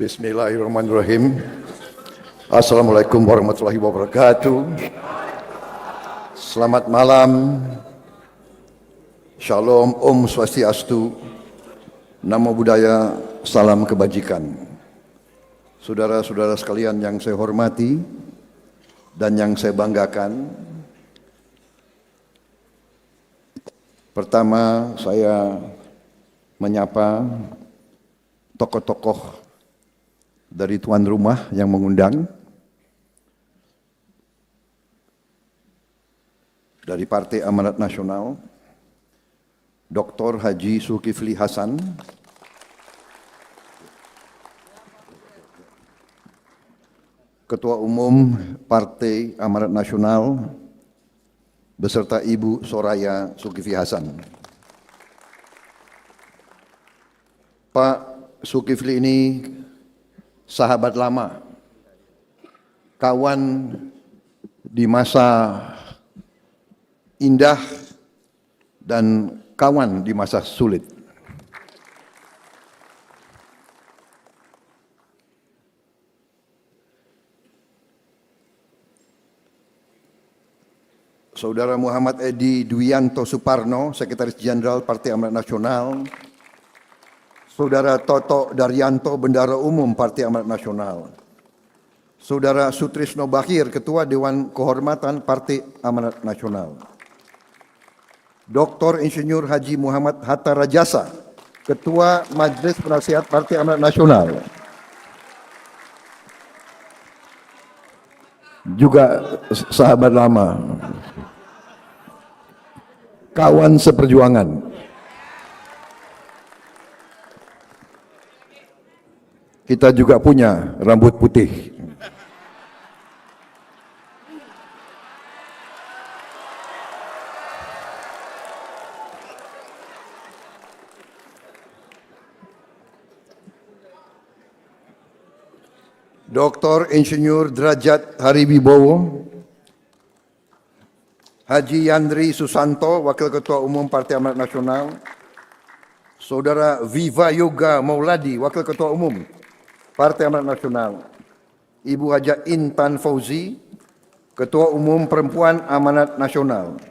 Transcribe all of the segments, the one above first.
Bismillahirrahmanirrahim. Assalamualaikum warahmatullahi wabarakatuh. Selamat malam. Shalom, Om Swastiastu. Namo Buddhaya, salam kebajikan. Saudara-saudara sekalian yang saya hormati dan yang saya banggakan. Pertama, saya menyapa tokoh-tokoh dari tuan rumah yang mengundang, dari Partai Amanat Nasional, Dr. Haji Zulkifli Hasan, Ketua Umum Partai Amanat Nasional, beserta Ibu Soraya Zulkifli Hasan. Pak Zulkifli ini sahabat lama, kawan di masa indah dan kawan di masa sulit. Saudara Muhammad Edi Dwianto Suparno, Sekretaris Jenderal Partai Amanat Nasional. Saudara Toto Daryanto, Bendahara Umum Partai Amanat Nasional. Saudara Sutrisno Bakhir, Ketua Dewan Kehormatan Partai Amanat Nasional. Dr. Insinyur Haji Muhammad Hatta Rajasa, Ketua Majelis Penasihat Partai Amanat Nasional. Juga sahabat lama, kawan seperjuangan. Kita juga punya rambut putih. Dr. Insinyur Derajat Hariwibowo, Haji Yandri Susanto, Wakil Ketua Umum Partai Amanat Nasional. Saudara Viva Yoga Mauladi, Wakil Ketua Umum Partai Amanat Nasional. Ibu Haja Intan Fauzi, Ketua Umum Perempuan Amanat Nasional.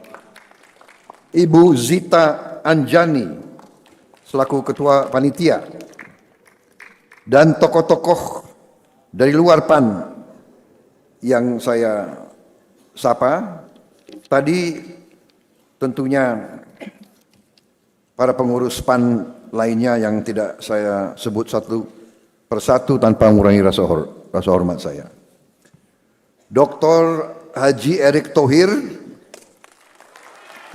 Ibu Zita Anjani, selaku Ketua Panitia. Dan tokoh-tokoh dari luar PAN yang saya sapa. Tadi tentunya para pengurus PAN lainnya yang tidak saya sebut satu persatu tanpa mengurangi rasa hormat saya. Dr. Haji Erick Thohir,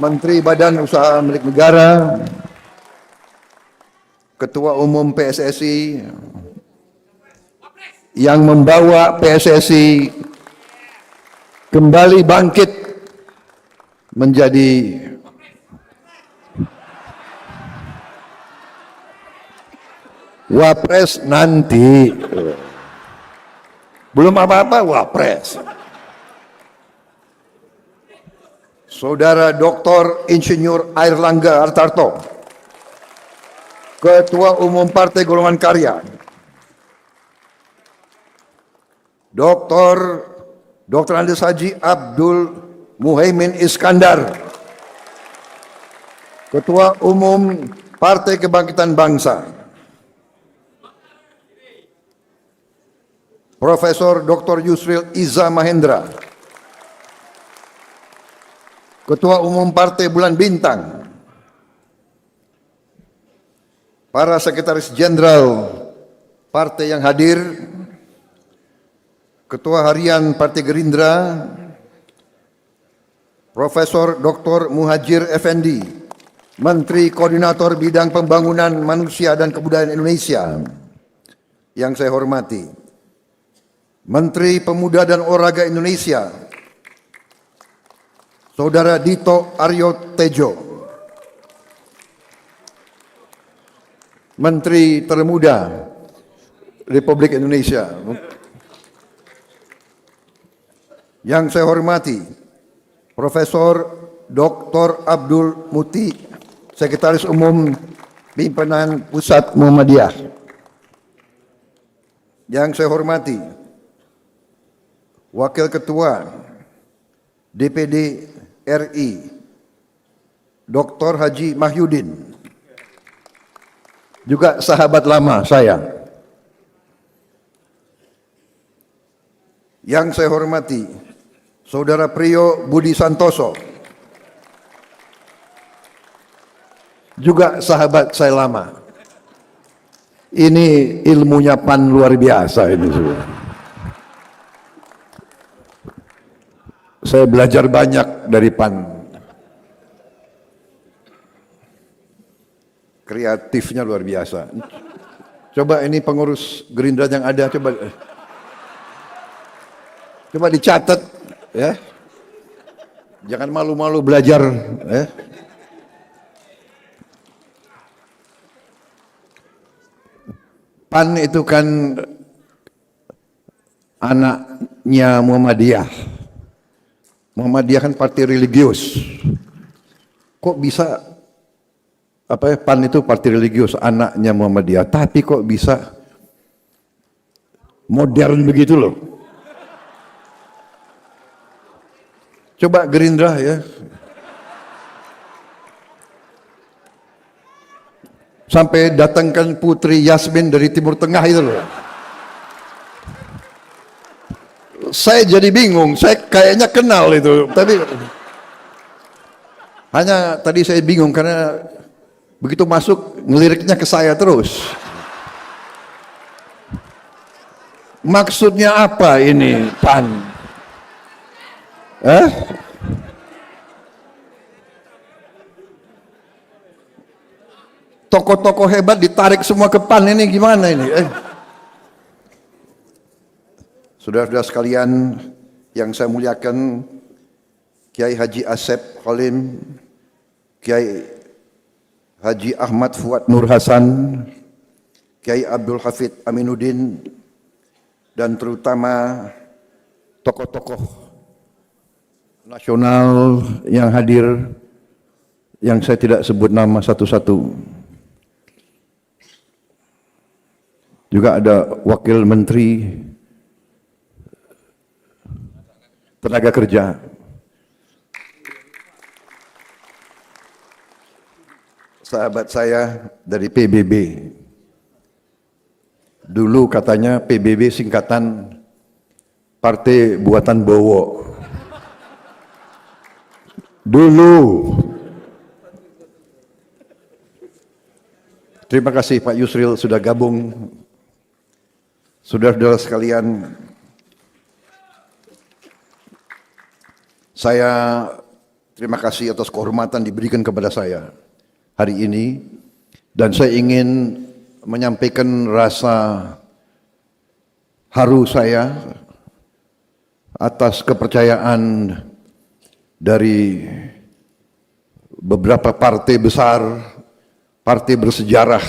Menteri Badan Usaha Milik Negara, Ketua Umum PSSI, yang membawa PSSI kembali bangkit menjadi Wapres nanti. Belum apa-apa Wapres. Saudara Dr. Insinyur Airlangga Hartarto, Ketua Umum Partai Golongan Karya. Dr. Andes Haji Abdul Muhaimin Iskandar, Ketua Umum Partai Kebangkitan Bangsa. Profesor Dr. Yusril Iza Mahendra, Ketua Umum Partai Bulan Bintang. Para Sekretaris Jenderal Partai yang hadir, Ketua Harian Partai Gerindra, Profesor Dr. Muhajir Effendi, Menteri Koordinator Bidang Pembangunan Manusia dan Kebudayaan Indonesia, yang saya hormati. Menteri Pemuda dan Olahraga Indonesia, Saudara Dito Aryo Tejo, Menteri Termuda Republik Indonesia. Yang saya hormati, Profesor Dr. Abdul Muti, Sekretaris Umum Pimpinan Pusat Muhammadiyah. Yang saya hormati Wakil Ketua DPD RI Dr. Haji Mahyudin, juga sahabat lama saya. Yang saya hormati Saudara Priyo Budi Santoso, juga sahabat saya lama. Ini ilmunya PAN luar biasa ini semua. Saya belajar banyak dari PAN. Kreatifnya luar biasa. Coba ini pengurus Gerindra yang ada, coba dicatat ya. Jangan malu-malu belajar ya. PAN itu kan anaknya Muhammadiyah. Muhammadiyah kan partai religius. Kok bisa PAN itu partai religius, anaknya Muhammadiyah, tapi kok bisa modern begitu loh. Coba Gerindra ya. Sampai datangkan Putri Yasmin dari Timur Tengah itu loh. Saya jadi bingung, saya kayaknya kenal itu, tapi hanya tadi saya bingung karena begitu masuk ngeliriknya ke saya terus. Maksudnya apa ini PAN? Tokoh-tokoh hebat ditarik semua ke PAN, ini gimana ini? Saudara-saudara sekalian yang saya muliakan, Kiai Haji Asep Halim, Kiai Haji Ahmad Fuad Nur Hasan, Kiai Abdul Hafid Aminuddin, dan terutama tokoh-tokoh nasional yang hadir, yang saya tidak sebut nama satu-satu. Juga ada Wakil Menteri Tenaga Kerja, sahabat saya dari PBB. Dulu katanya PBB singkatan Partai Buatan Bowo. Dulu. Terima kasih Pak Yusril sudah gabung. Saudara-saudara sekalian, saya terima kasih atas kehormatan diberikan kepada saya hari ini, dan saya ingin menyampaikan rasa haru saya atas kepercayaan dari beberapa partai besar, partai bersejarah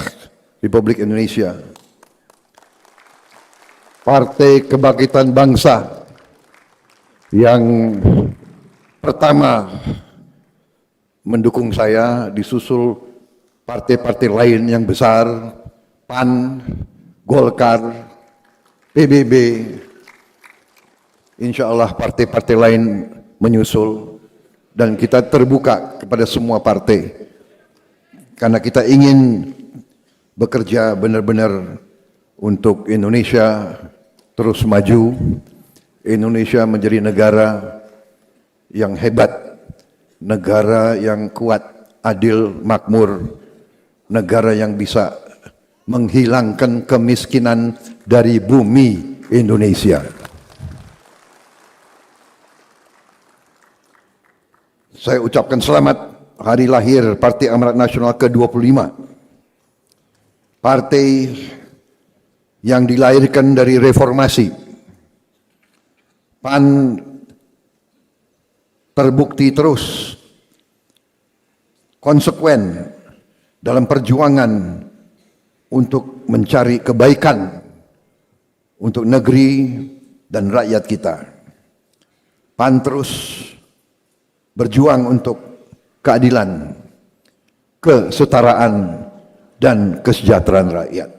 Republik Indonesia. Partai Kebangkitan Bangsa yang pertama mendukung saya, disusul partai-partai lain yang besar, PAN, Golkar, PBB, insya Allah partai-partai lain menyusul, dan kita terbuka kepada semua partai karena kita ingin bekerja benar-benar untuk Indonesia terus maju, Indonesia menjadi negara yang hebat, negara yang kuat, adil, makmur, negara yang bisa menghilangkan kemiskinan dari bumi Indonesia. Saya ucapkan selamat hari lahir Partai Amanat Nasional ke-25. Partai yang dilahirkan dari reformasi. PAN terbukti terus konsekuen dalam perjuangan untuk mencari kebaikan untuk negeri dan rakyat kita. PAN terus berjuang untuk keadilan, kesetaraan, dan kesejahteraan rakyat.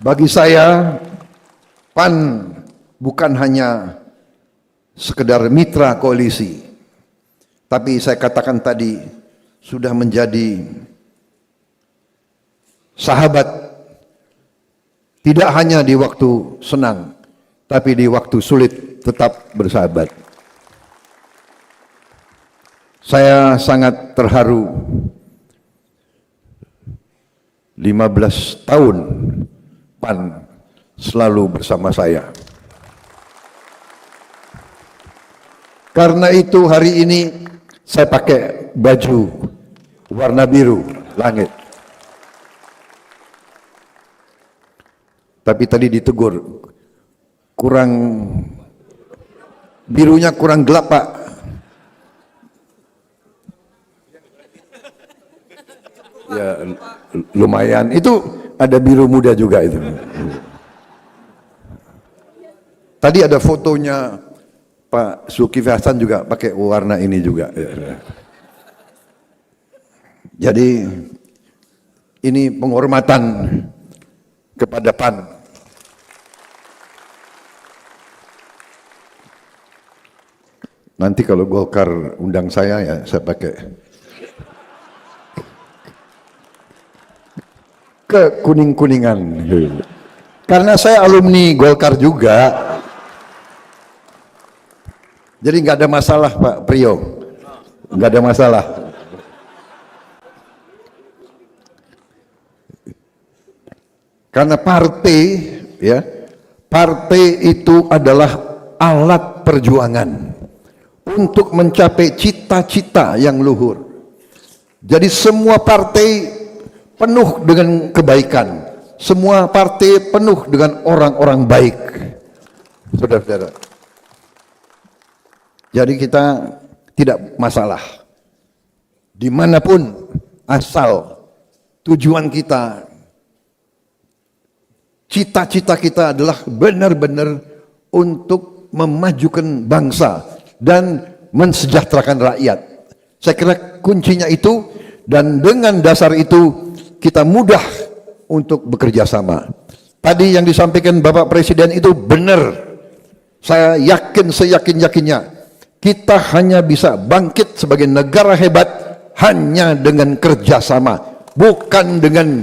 Bagi saya, PAN bukan hanya sekedar mitra koalisi, tapi saya katakan tadi sudah menjadi sahabat, tidak hanya di waktu senang, tapi di waktu sulit tetap bersahabat. Saya sangat terharu 15 tahun PAN selalu bersama saya. Karena itu hari ini saya pakai baju warna biru langit. Tapi tadi ditegur, birunya kurang gelap Pak. Ya lumayan, itu ada biru muda juga itu. Tadi ada fotonya Pak Zulkifli Hasan juga pakai warna ini juga. Jadi ini penghormatan kepada PAN. Nanti kalau Golkar undang saya ya saya pakai kekuning-kuningan. Karena saya alumni Golkar juga. Jadi nggak ada masalah Pak Priyo, nggak ada masalah. Karena partai, ya, partai itu adalah alat perjuangan untuk mencapai cita-cita yang luhur. Jadi semua partai penuh dengan kebaikan, semua partai penuh dengan orang-orang baik, saudara-saudara. Jadi kita tidak masalah dimanapun, asal tujuan kita, cita-cita kita adalah benar-benar untuk memajukan bangsa dan mensejahterakan rakyat. Saya kira kuncinya itu, dan dengan dasar itu kita mudah untuk bekerja sama. Tadi yang disampaikan Bapak Presiden itu benar. Saya yakin seyakin-yakinnya kita hanya bisa bangkit sebagai negara hebat hanya dengan kerjasama, bukan dengan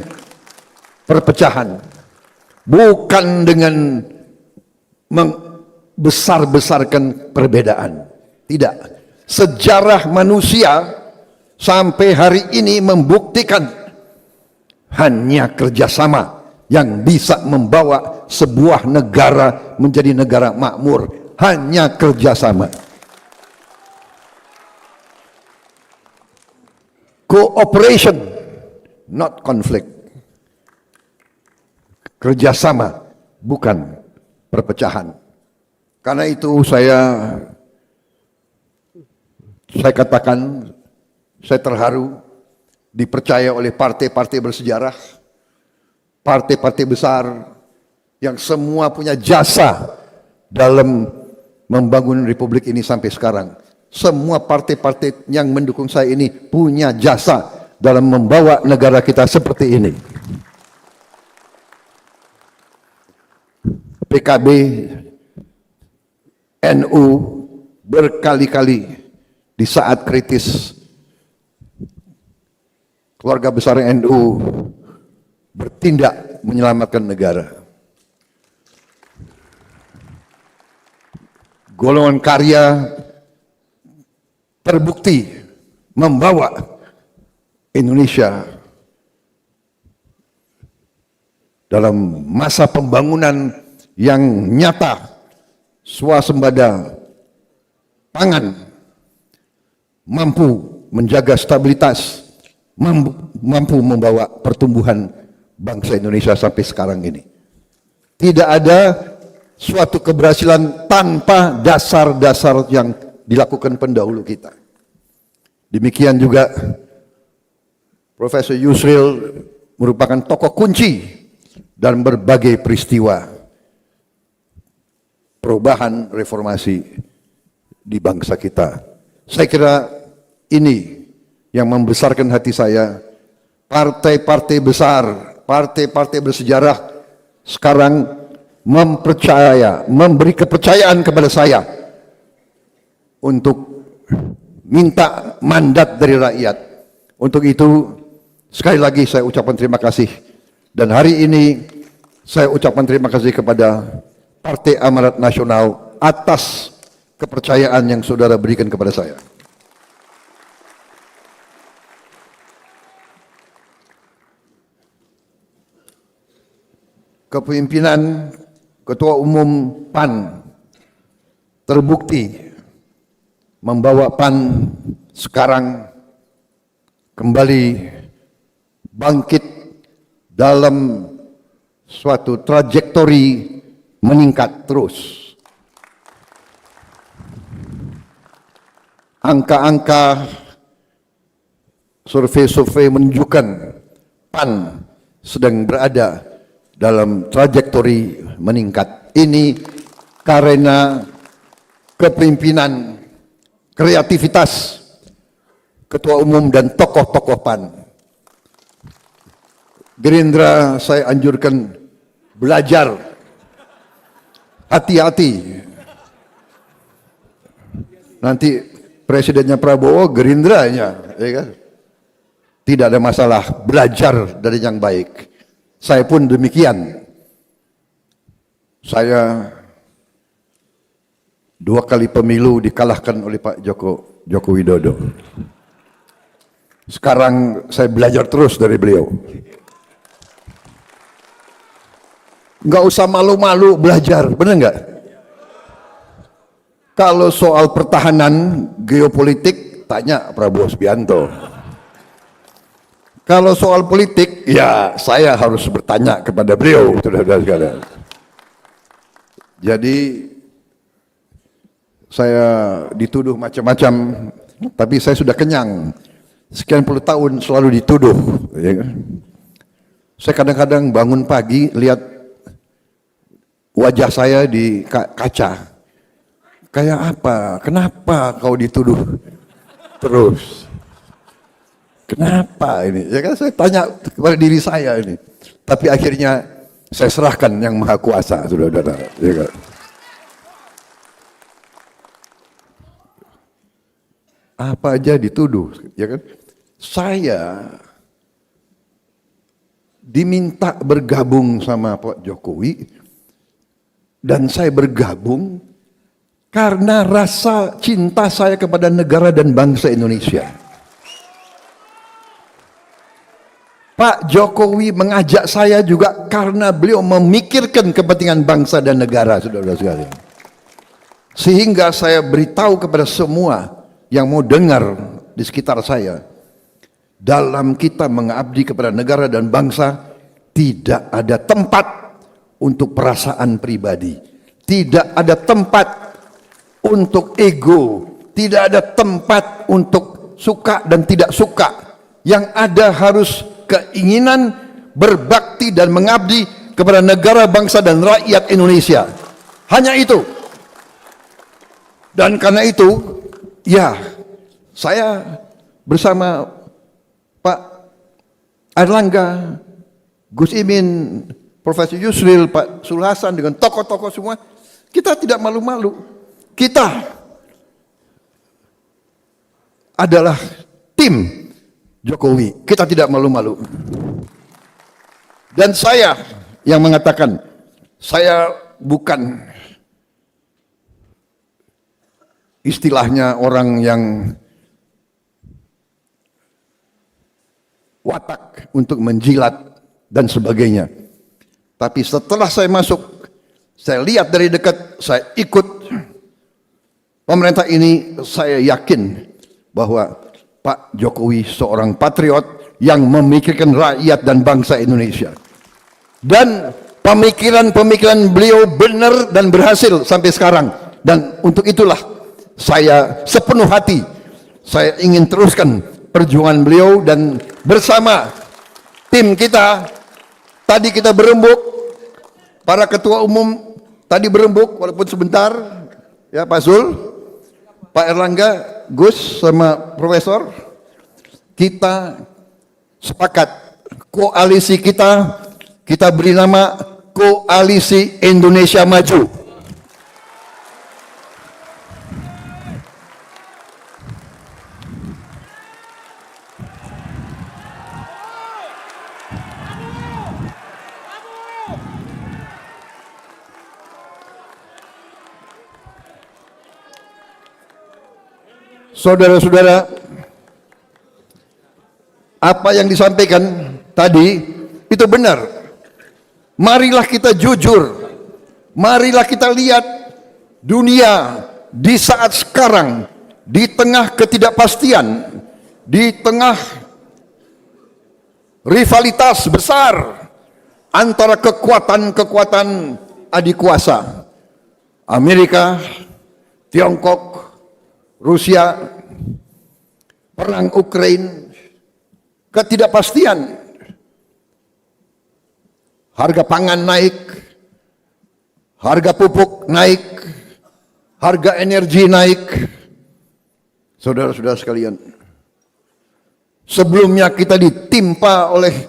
perpecahan, bukan dengan membesar-besarkan perbedaan. Tidak. Sejarah manusia sampai hari ini membuktikan hanya kerjasama yang bisa membawa sebuah negara menjadi negara makmur. Hanya kerjasama. Cooperation, not conflict. Kerjasama, bukan perpecahan. Karena itu saya katakan, saya terharu dipercaya oleh partai-partai bersejarah, partai-partai besar yang semua punya jasa dalam membangun republik ini sampai sekarang. Semua partai-partai yang mendukung saya ini punya jasa dalam membawa negara kita seperti ini. PKB, NU berkali-kali di saat kritis keluarga besar NU bertindak menyelamatkan negara. Golongan karya terbukti membawa Indonesia dalam masa pembangunan yang nyata, swasembada pangan, mampu menjaga stabilitas, mampu membawa pertumbuhan bangsa Indonesia sampai sekarang ini. Tidak ada suatu keberhasilan tanpa dasar-dasar yang dilakukan pendahulu kita. Demikian juga Profesor Yusril merupakan tokoh kunci dalam berbagai peristiwa perubahan reformasi di bangsa kita. Saya kira ini yang membesarkan hati saya. Partai-partai besar, partai-partai bersejarah sekarang memberi kepercayaan kepada saya untuk minta mandat dari rakyat. Untuk itu, sekali lagi saya ucapkan terima kasih. Dan hari ini saya ucapkan terima kasih kepada Partai Amanat Nasional atas kepercayaan yang saudara berikan kepada saya. Kepemimpinan Ketua Umum PAN terbukti membawa PAN sekarang kembali bangkit dalam suatu trajektori meningkat terus. Angka-angka survei-survei menunjukkan PAN sedang berada dalam trajektori meningkat. Ini karena kepemimpinan, kreativitas Ketua Umum dan tokoh-tokoh PAN. Gerindra saya anjurkan belajar, hati-hati. Nanti presidennya Prabowo, Gerindranya, ya kan? Tidak ada masalah, belajar dari yang baik. Saya pun demikian. Saya 2 kali pemilu dikalahkan oleh Pak Joko Widodo. Sekarang saya belajar terus dari beliau. Nggak usah malu-malu belajar, benar nggak? Kalau soal pertahanan geopolitik, tanya Prabowo Subianto. Kalau soal politik, ya saya harus bertanya kepada beliau, saudara-saudara sekalian. Jadi saya dituduh macam-macam, tapi saya sudah kenyang. Sekian puluh tahun selalu dituduh. Ya. Saya kadang-kadang bangun pagi lihat wajah saya di kaca. Kayak apa? Kenapa kau dituduh terus? Kenapa ini? Ya kan saya tanya kepada diri saya ini. Tapi akhirnya saya serahkan yang Maha Kuasa, saudara-saudara. Ya kan? Apa aja dituduh, ya kan? Saya diminta bergabung sama Pak Jokowi dan saya bergabung karena rasa cinta saya kepada negara dan bangsa Indonesia. Pak Jokowi mengajak saya juga karena beliau memikirkan kepentingan bangsa dan negara, saudara-saudara sekalian. Sehingga saya beritahu kepada semua yang mau dengar di sekitar saya, dalam kita mengabdi kepada negara dan bangsa, tidak ada tempat untuk perasaan pribadi, tidak ada tempat untuk ego, tidak ada tempat untuk suka dan tidak suka. Yang ada harus keinginan berbakti dan mengabdi kepada negara, bangsa dan rakyat Indonesia. Hanya itu. Dan karena itu, ya, saya bersama Pak Airlangga, Gus Imin, Profesor Yusril, Pak Sulhasan dengan tokoh-tokoh semua, kita tidak malu-malu. Kita adalah tim Jokowi. Kita tidak malu-malu. Dan saya yang mengatakan, saya bukan istilahnya orang yang watak untuk menjilat dan sebagainya. Tapi setelah saya masuk, saya lihat dari dekat, saya ikut pemerintah ini, saya yakin bahwa Pak Jokowi seorang patriot yang memikirkan rakyat dan bangsa Indonesia. Dan pemikiran-pemikiran beliau benar dan berhasil sampai sekarang. Dan untuk itulah saya sepenuh hati, saya ingin teruskan perjuangan beliau dan bersama tim kita. Tadi kita berembuk, para ketua umum tadi berembuk walaupun sebentar, ya Pak Zul, Pak Airlangga, Gus sama Profesor, kita sepakat koalisi kita beri nama Koalisi Indonesia Maju. Saudara-saudara, apa yang disampaikan tadi itu benar. Marilah kita jujur, marilah kita lihat dunia di saat sekarang, di tengah ketidakpastian, di tengah rivalitas besar antara kekuatan-kekuatan adik kuasa, Amerika, Tiongkok, Rusia, perang Ukraina, ketidakpastian, harga pangan naik, harga pupuk naik, harga energi naik. Saudara-saudara sekalian, sebelumnya kita ditimpa oleh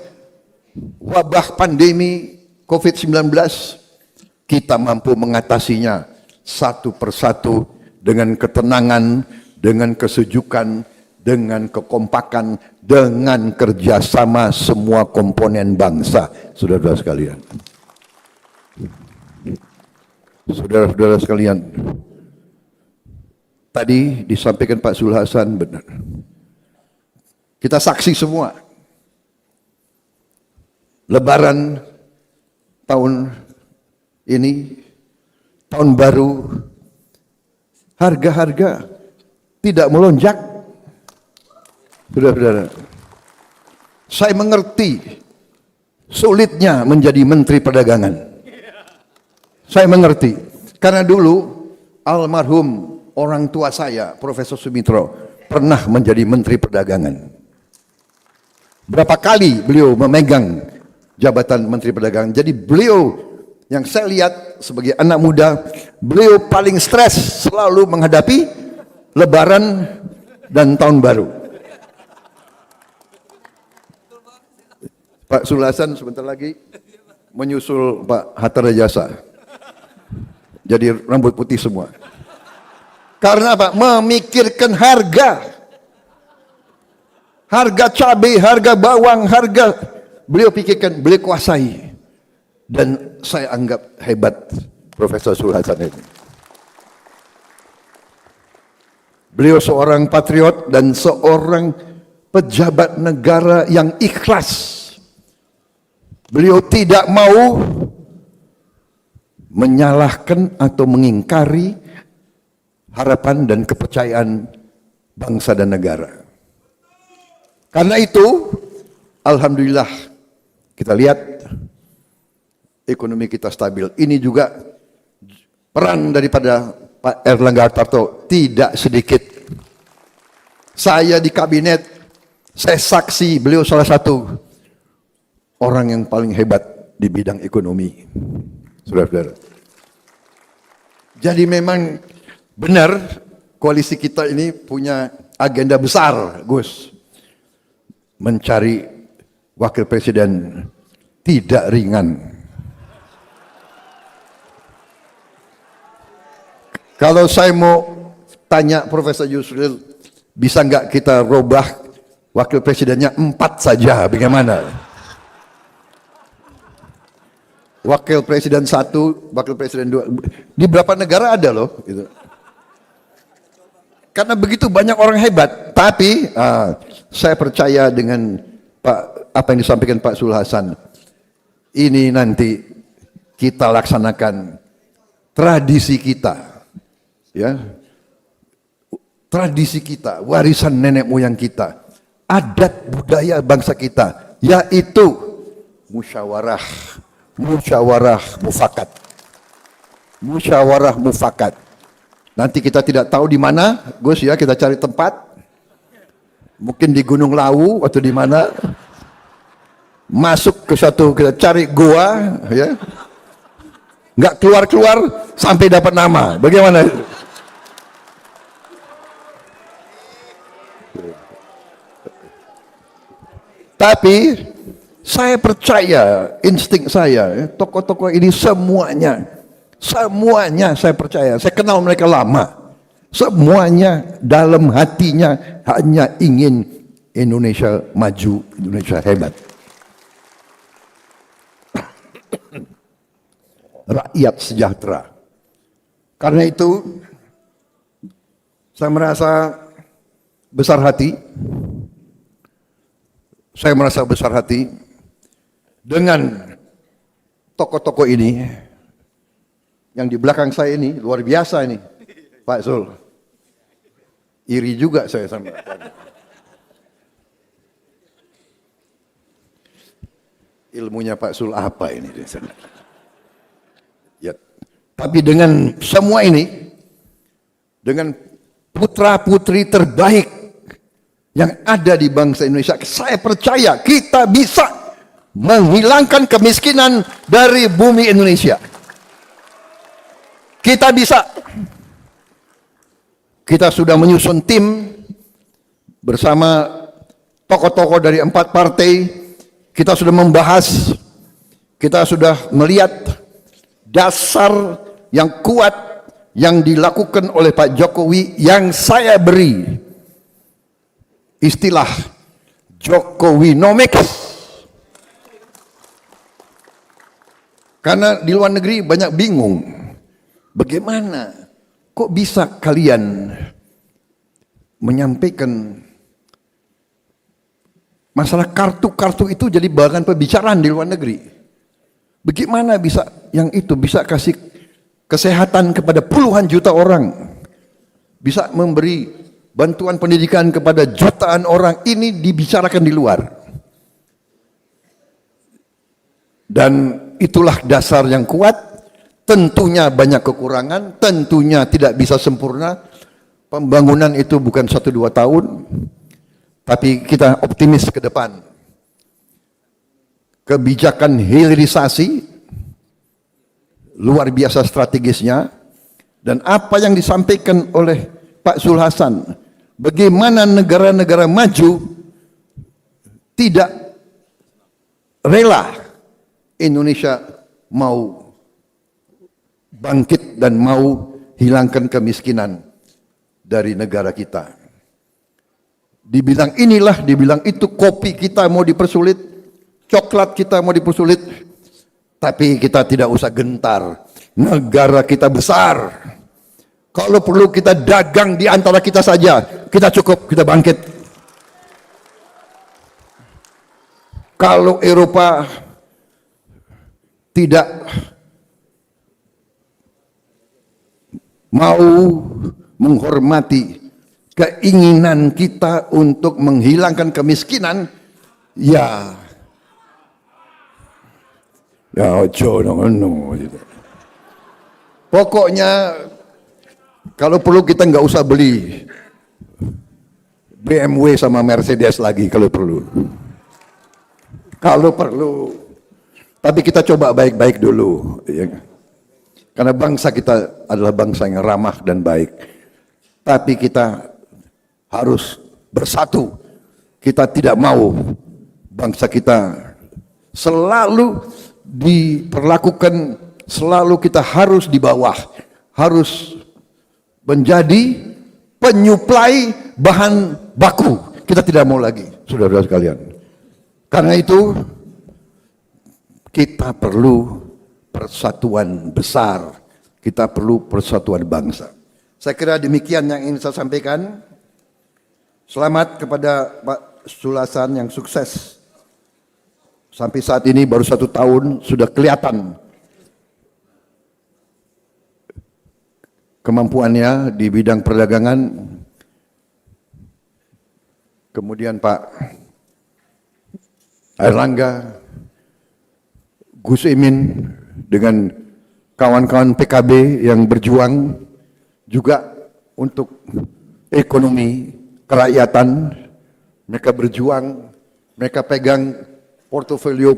wabah pandemi COVID-19, kita mampu mengatasinya satu persatu dengan ketenangan, dengan kesejukan, dengan kekompakan, dengan kerjasama semua komponen bangsa. Saudara-saudara sekalian, saudara-saudara sekalian, tadi disampaikan Pak Sul Hasan benar. Kita saksi semua. Lebaran tahun ini, tahun baru, harga-harga tidak melonjak. Saudara-saudara, saya mengerti sulitnya menjadi Menteri Perdagangan. Saya mengerti, karena dulu almarhum orang tua saya, Profesor Sumitro, pernah menjadi Menteri Perdagangan. Berapa kali beliau memegang jabatan Menteri Perdagangan. Jadi beliau, yang saya lihat sebagai anak muda, beliau paling stres selalu menghadapi Lebaran dan Tahun Baru. Pak Sul Hasan sebentar lagi menyusul Pak Hatta Rajasa. Jadi rambut putih semua. Karena apa? Memikirkan harga. Harga cabai, harga bawang, harga beliau pikirkan, beliau kuasai. Dan saya anggap hebat Profesor Sul Hasan ini. Beliau seorang patriot dan seorang pejabat negara yang ikhlas. Beliau tidak mau menyalahkan atau mengingkari harapan dan kepercayaan bangsa dan negara. Karena itu, alhamdulillah kita lihat ekonomi kita stabil. Ini juga peran daripada Pak Erlangga Hartarto tidak sedikit. Saya di kabinet, saya saksi beliau salah satu orang yang paling hebat di bidang ekonomi. Saudara-saudara. Jadi memang benar koalisi kita ini punya agenda besar, Gus. Mencari wakil presiden tidak ringan. Kalau saya mau tanya Profesor Yusril, bisa nggak kita robah wakil presidennya 4 saja, bagaimana? Wakil presiden 1, wakil presiden 2, di beberapa negara ada loh. Gitu. Karena begitu banyak orang hebat, tapi saya percaya dengan apa yang disampaikan Pak Sul Hasan. Ini nanti kita laksanakan tradisi kita. Ya, tradisi kita, warisan nenek moyang kita, adat budaya bangsa kita, yaitu musyawarah mufakat. Musyawarah mufakat. Nanti kita tidak tahu di mana, Gus ya, kita cari tempat. Mungkin di Gunung Lawu atau di mana. Masuk ke satu, kita cari goa, ya. Nggak keluar-keluar sampai dapat nama. Bagaimana? Tapi Saya percaya insting saya, tokoh-tokoh ini semuanya saya percaya. Saya kenal mereka lama. Semuanya dalam hatinya hanya ingin Indonesia maju, Indonesia hebat. Rakyat sejahtera. Karena itu saya merasa besar hati. Saya merasa besar hati dengan tokoh-tokoh ini yang di belakang saya ini, luar biasa ini, Pak Zul. Iri juga saya sama. Ilmunya Pak Zul apa ini? Ya. Tapi dengan semua ini, dengan putra-putri terbaik yang ada di bangsa Indonesia, saya percaya kita bisa menghilangkan kemiskinan dari bumi Indonesia. Kita bisa. Kita sudah menyusun tim bersama tokoh-tokoh dari 4 partai. Kita sudah membahas, kita sudah melihat dasar yang kuat yang dilakukan oleh Pak Jokowi yang saya beri istilah Jokowinomics. Karena di luar negeri banyak bingung, bagaimana kok bisa kalian menyampaikan masalah kartu-kartu itu jadi bahan pembicaraan di luar negeri. Bagaimana bisa yang itu bisa kasih kesehatan kepada puluhan juta orang, bisa memberi bantuan pendidikan kepada jutaan orang, ini dibicarakan di luar. Dan itulah dasar yang kuat. Tentunya banyak kekurangan, tentunya tidak bisa sempurna. Pembangunan itu bukan 1-2 tahun, tapi kita optimis ke depan. Kebijakan hilirisasi luar biasa strategisnya, dan apa yang disampaikan oleh Pak Zul Hasan, bagaimana negara-negara maju tidak rela Indonesia mau bangkit dan mau hilangkan kemiskinan dari negara kita. Dibilang inilah, dibilang itu, kopi kita mau dipersulit, coklat kita mau dipersulit, tapi kita tidak usah gentar. Negara kita besar. Kalau perlu kita dagang di antara kita saja, kita cukup, kita bangkit. Kalau Eropa tidak mau menghormati keinginan kita untuk menghilangkan kemiskinan, ya ojo no. Pokoknya kalau perlu kita nggak usah beli BMW sama Mercedes lagi kalau perlu. Kalau perlu. Tapi kita coba baik-baik dulu, ya. Karena bangsa kita adalah bangsa yang ramah dan baik. Tapi kita harus bersatu. Kita tidak mau bangsa kita selalu diperlakukan, selalu kita harus di bawah, harus menjadi penyuplai bahan baku. Kita tidak mau lagi, saudara-saudara sekalian. Karena itu kita perlu persatuan besar, kita perlu persatuan bangsa. Saya kira demikian yang ingin saya sampaikan. Selamat kepada Pak Zul Hasan yang sukses. Sampai saat ini baru 1 tahun sudah kelihatan kemampuannya di bidang perdagangan. Kemudian Pak Airlangga, Gus Imin dengan kawan-kawan PKB yang berjuang juga untuk ekonomi kerakyatan. Mereka berjuang, mereka pegang portofolio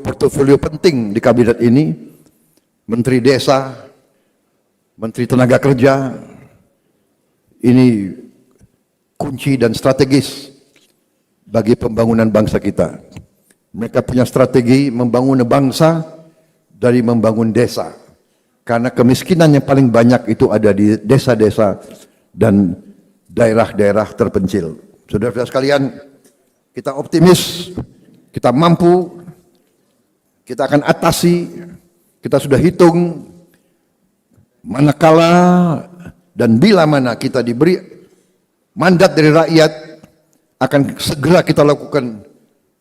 penting di kabinet ini. Menteri Desa, Menteri Tenaga Kerja, ini kunci dan strategis bagi pembangunan bangsa kita. Mereka punya strategi membangun bangsa dari membangun desa. Karena kemiskinan yang paling banyak itu ada di desa-desa dan daerah-daerah terpencil. Saudara-saudara sekalian, kita optimis, kita mampu, kita akan atasi, kita sudah hitung manakala dan bila mana kita diberi mandat dari rakyat, akan segera kita lakukan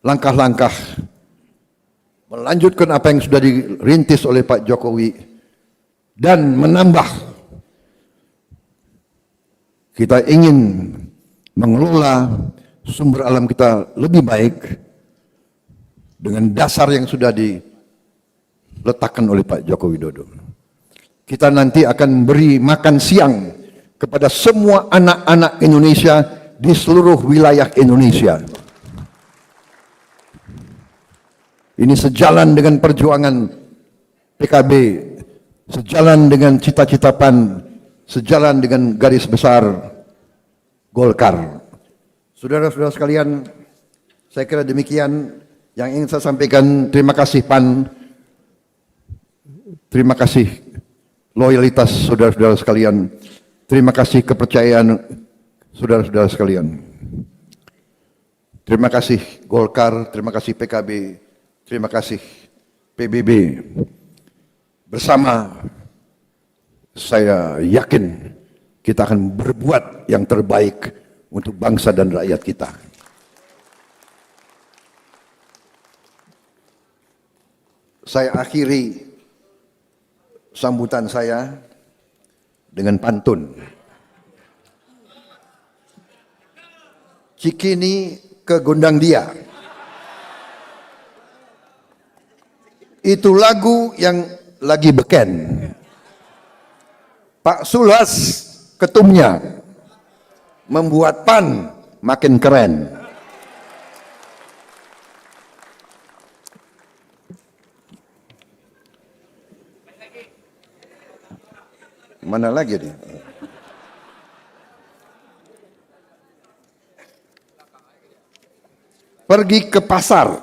langkah-langkah melanjutkan apa yang sudah dirintis oleh Pak Jokowi dan menambah. Kita ingin mengelola sumber alam kita lebih baik dengan dasar yang sudah diletakkan oleh Pak Joko Widodo. Kita nanti akan beri makan siang kepada semua anak-anak Indonesia di seluruh wilayah Indonesia. Ini sejalan dengan perjuangan PKB, sejalan dengan cita-cita PAN, sejalan dengan garis besar Golkar. Saudara-saudara sekalian, saya kira demikian yang ingin saya sampaikan. Terima kasih PAN, terima kasih loyalitas saudara-saudara sekalian, terima kasih kepercayaan saudara-saudara sekalian. Terima kasih Golkar, terima kasih PKB, terima kasih PBB. Bersama saya yakin kita akan berbuat yang terbaik untuk bangsa dan rakyat kita. Saya akhiri sambutan saya dengan pantun. Cikini ke Gondang Dia. Itu lagu yang lagi beken. Pak Sulas ketumnya membuat PAN makin keren. Mana lagi nih? Pergi ke pasar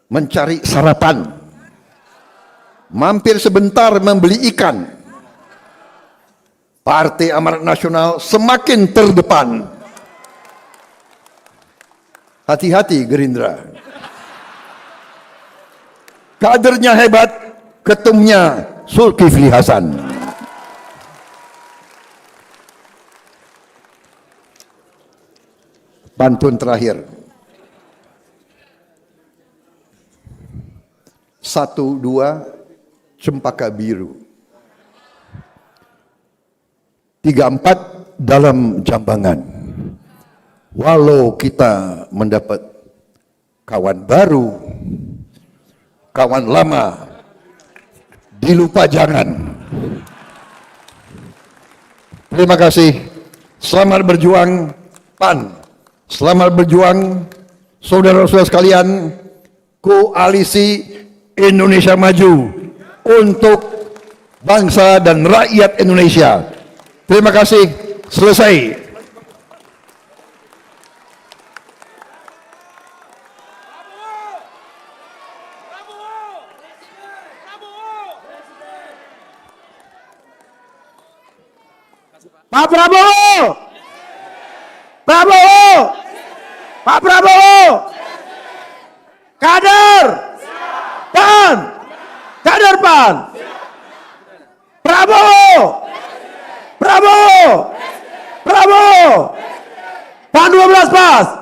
mencari sarapan. Mampir sebentar membeli ikan. Partai Amanat Nasional semakin terdepan. Hati-hati Gerindra. Kadernya hebat, ketumnya Zulkifli Hasan. Pantun terakhir. 1, 2, Cempaka Biru. 3, 4 dalam jambangan. Walau kita mendapat kawan baru, kawan lama dilupa jangan. Terima kasih. Selamat berjuang PAN. Selamat berjuang saudara-saudara sekalian, Koalisi Indonesia Maju untuk bangsa dan rakyat Indonesia. Terima kasih. Selesai. Pak Prabowo, Prabowo, Pak Prabowo, kader PAN, kader PAN, Prabowo, Prabowo, Prabowo, PAN 12 pas.